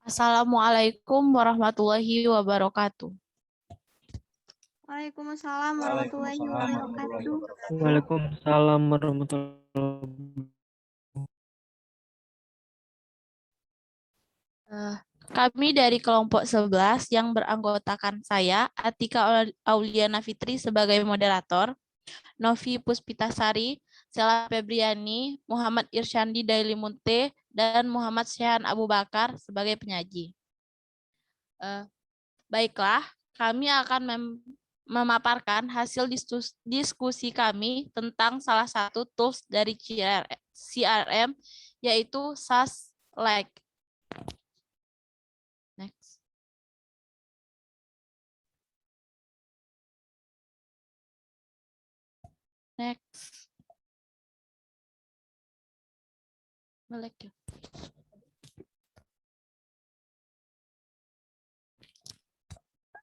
Assalamualaikum warahmatullahi wabarakatuh. Waalaikumsalam warahmatullahi wabarakatuh. Waalaikumsalam warahmatullahi wabarakatuh. Kami dari kelompok 11 yang beranggotakan saya, Atika Auliana Fitri sebagai moderator, Novi Puspitasari, Sela Febriani, Muhammad Irsyandi Dailimunte, dan Muhammad Syahan Abu Bakar sebagai penyaji. Baiklah, kami akan memaparkan hasil diskusi kami tentang salah satu tools dari CRM, yaitu SAS-like. Next. Next. Melek ya.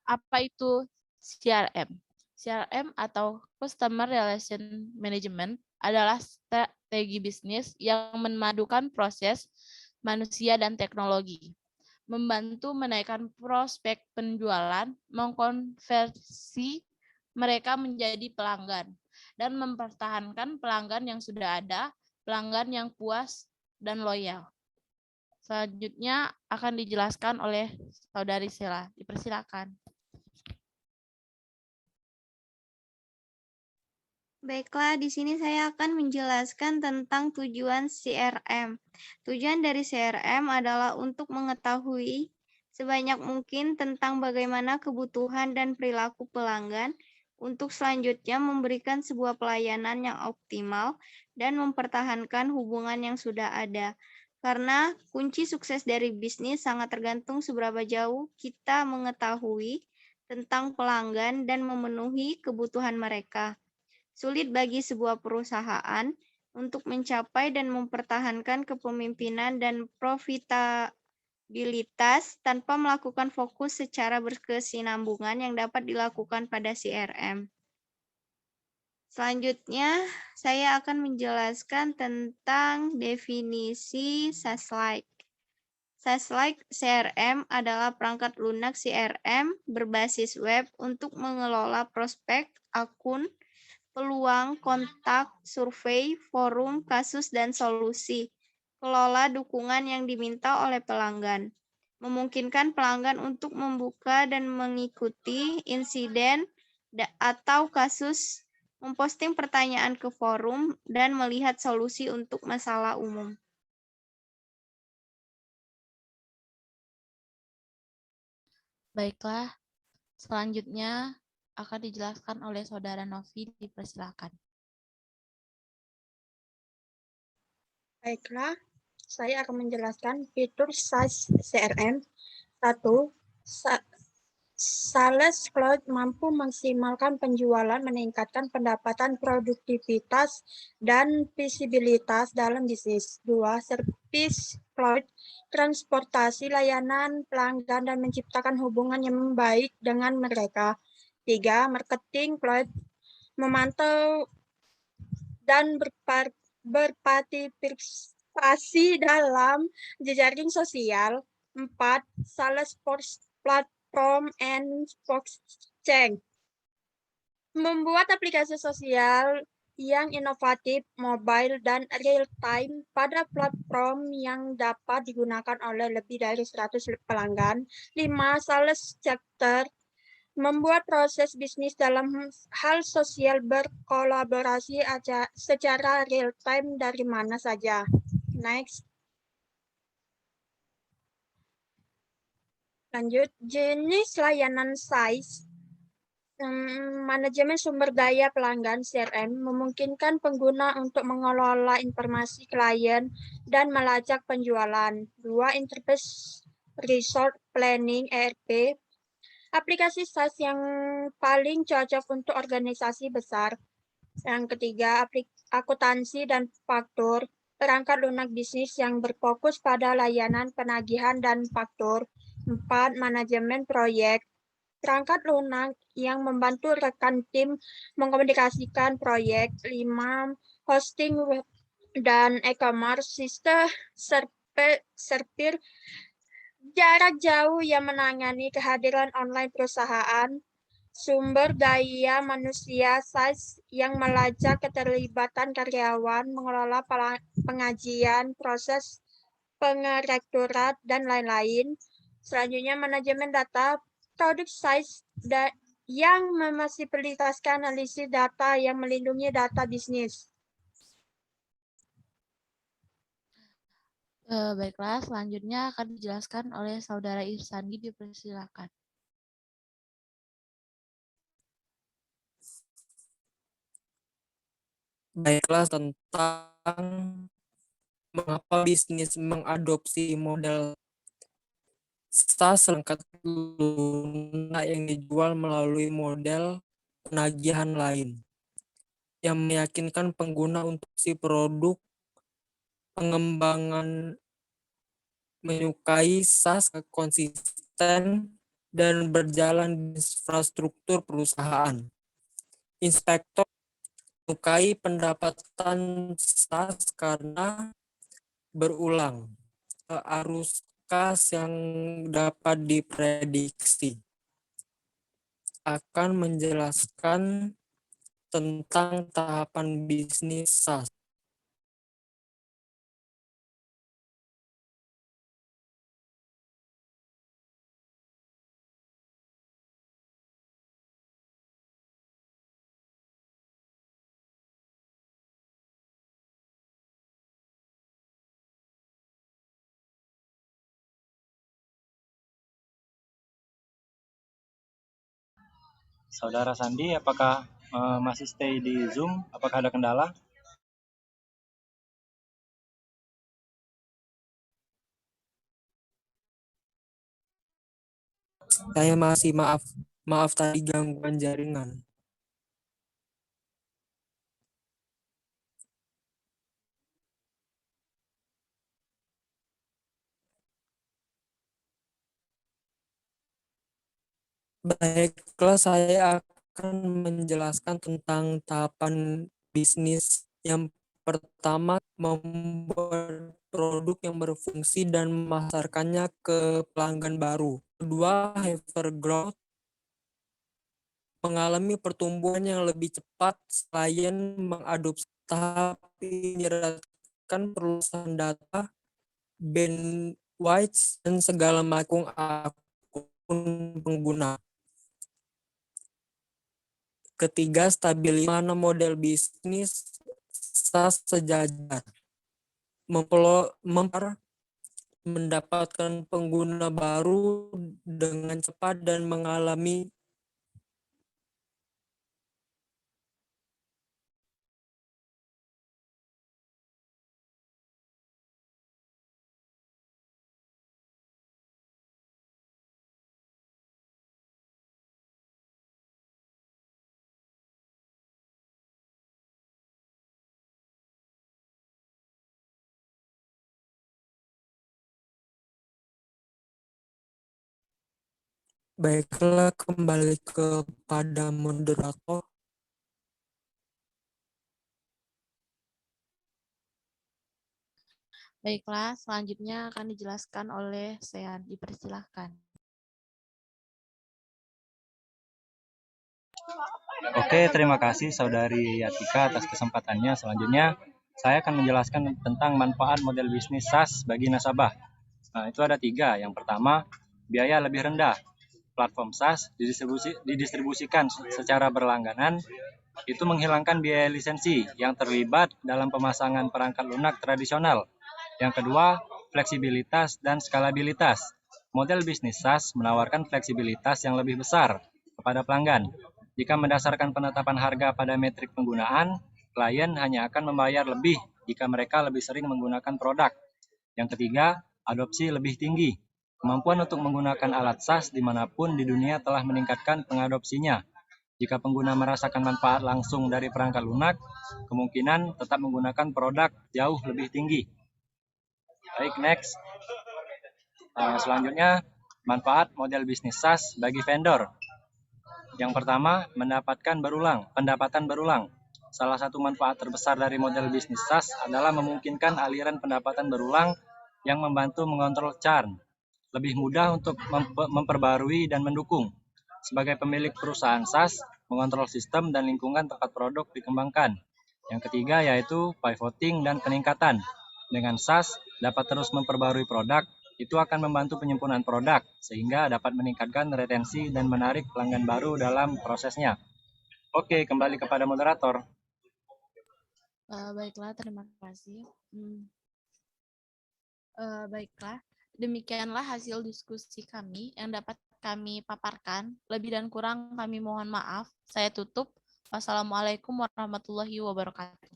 Apa itu CRM? CRM atau Customer Relation Management adalah strategi bisnis yang memadukan proses manusia dan teknologi, membantu menaikkan prospek penjualan, mengkonversi mereka menjadi pelanggan, dan mempertahankan pelanggan yang sudah ada, pelanggan yang puas dan loyal. Selanjutnya akan dijelaskan oleh Saudari Sela. Dipersilakan. Baiklah, di sini saya akan menjelaskan tentang tujuan CRM. Tujuan dari CRM adalah untuk mengetahui sebanyak mungkin tentang bagaimana kebutuhan dan perilaku pelanggan untuk selanjutnya memberikan sebuah pelayanan yang optimal dan mempertahankan hubungan yang sudah ada. Karena kunci sukses dari bisnis sangat tergantung seberapa jauh kita mengetahui tentang pelanggan dan memenuhi kebutuhan mereka. Sulit bagi sebuah perusahaan untuk mencapai dan mempertahankan kepemimpinan dan profitabilitas tanpa melakukan fokus secara berkesinambungan yang dapat dilakukan pada CRM. Selanjutnya, saya akan menjelaskan tentang definisi SAS-like. SAS-like CRM adalah perangkat lunak CRM berbasis web untuk mengelola prospek, akun, peluang, kontak, survei, forum, kasus, dan solusi. Kelola dukungan yang diminta oleh pelanggan. Memungkinkan pelanggan untuk membuka dan mengikuti insiden atau kasus, memposting pertanyaan ke forum, dan melihat solusi untuk masalah umum. Baiklah, selanjutnya akan dijelaskan oleh Saudara Novi. Dipersilakan. Baiklah, saya akan menjelaskan fitur SAS CRM. 1. Sales Cloud mampu maksimalkan penjualan, meningkatkan pendapatan, produktivitas, dan visibilitas dalam bisnis. 2. Service Cloud transportasi layanan pelanggan dan menciptakan hubungan yang baik dengan mereka. 3. Marketing Cloud memantau dan berpartisipasi dalam jejaring sosial. 4. Salesforce Platform and Blockchain membuat aplikasi sosial yang inovatif, mobile, dan real-time pada platform yang dapat digunakan oleh lebih dari 100 pelanggan. 5. Sales Chapter membuat proses bisnis dalam hal sosial berkolaborasi secara real-time dari mana saja. Next. Lanjut, jenis layanan SaaS. Manajemen sumber daya pelanggan CRM memungkinkan pengguna untuk mengelola informasi klien dan melacak penjualan. 2. Enterprise Resource Planning ERP. Aplikasi SaaS yang paling cocok untuk organisasi besar. Yang ketiga, akuntansi dan faktur. Perangkat lunak bisnis yang berfokus pada layanan penagihan dan faktur. 4. Manajemen proyek. Perangkat lunak yang membantu rekan tim mengkomunikasikan proyek. 5. Hosting web dan e-commerce system server Jarak jauh yang menangani kehadiran online perusahaan, sumber daya manusia SaaS yang melacak keterlibatan karyawan, mengelola pengajian, proses pengerektorat, dan lain-lain. Selanjutnya, manajemen data, produk SaaS yang memfasilitasi analisis data yang melindungi data bisnis. Baiklah, selanjutnya akan dijelaskan oleh Saudara Irsandi, dipersilakan. Baiklah, tentang mengapa bisnis mengadopsi model SaaS selengkap lunak yang dijual melalui model penagihan lain yang meyakinkan pengguna untuk si produk pengembangan menyukai SaaS konsisten dan berjalan di infrastruktur perusahaan. Inspektor menyukai pendapatan SaaS karena berulang, arus kas yang dapat diprediksi. Akan menjelaskan tentang tahapan bisnis SaaS. Saudara Sandi, apakah masih stay di Zoom? Apakah ada kendala? Saya masih maaf tadi gangguan jaringan. Baiklah, saya akan menjelaskan tentang tahapan bisnis. Yang pertama, membuat produk yang berfungsi dan memasarkannya ke pelanggan baru. Kedua, hypergrowth, mengalami pertumbuhan yang lebih cepat selain mengadopsi. Tahap ini kan perluasan data, bandwidth, dan segala macam akun pengguna. Ketiga, stabilitas mana model bisnis SaaS sejajar, mendapatkan pengguna baru dengan cepat dan mengalami baiklah, kembali kepada moderator. Baiklah, selanjutnya akan dijelaskan oleh Sean, dipersilakan. Oke, terima kasih Saudari Yatika atas kesempatannya. Selanjutnya, saya akan menjelaskan tentang manfaat model bisnis SaaS bagi nasabah. Nah, itu ada 3. Yang pertama, biaya lebih rendah. Platform SaaS didistribusikan secara berlangganan, itu menghilangkan biaya lisensi yang terlibat dalam pemasangan perangkat lunak tradisional. Yang kedua, fleksibilitas dan skalabilitas. Model bisnis SaaS menawarkan fleksibilitas yang lebih besar kepada pelanggan. Jika mendasarkan penetapan harga pada metrik penggunaan, klien hanya akan membayar lebih jika mereka lebih sering menggunakan produk. Yang ketiga, adopsi lebih tinggi. Kemampuan untuk menggunakan alat SaaS dimanapun di dunia telah meningkatkan pengadopsinya. Jika pengguna merasakan manfaat langsung dari perangkat lunak, kemungkinan tetap menggunakan produk jauh lebih tinggi. Baik, next. Selanjutnya, manfaat model bisnis SaaS bagi vendor. Yang pertama, pendapatan berulang. Salah satu manfaat terbesar dari model bisnis SaaS adalah memungkinkan aliran pendapatan berulang yang membantu mengontrol churn. lebih mudah untuk memperbarui dan mendukung. Sebagai pemilik perusahaan SaaS, mengontrol sistem dan lingkungan tempat produk dikembangkan. Yang ketiga yaitu pivoting dan peningkatan. Dengan SaaS dapat terus memperbarui produk, itu akan membantu penyempurnaan produk sehingga dapat meningkatkan retensi dan menarik pelanggan baru dalam prosesnya. Oke, kembali kepada moderator. Baiklah, terima kasih. Baiklah, demikianlah hasil diskusi kami yang dapat kami paparkan. Lebih dan kurang kami mohon maaf. Saya tutup. Wassalamualaikum warahmatullahi wabarakatuh.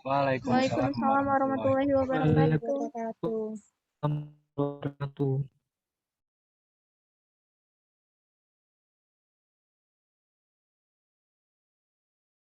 Waalaikumsalam warahmatullahi wabarakatuh. Wabarakatuh. Wabarakatuh.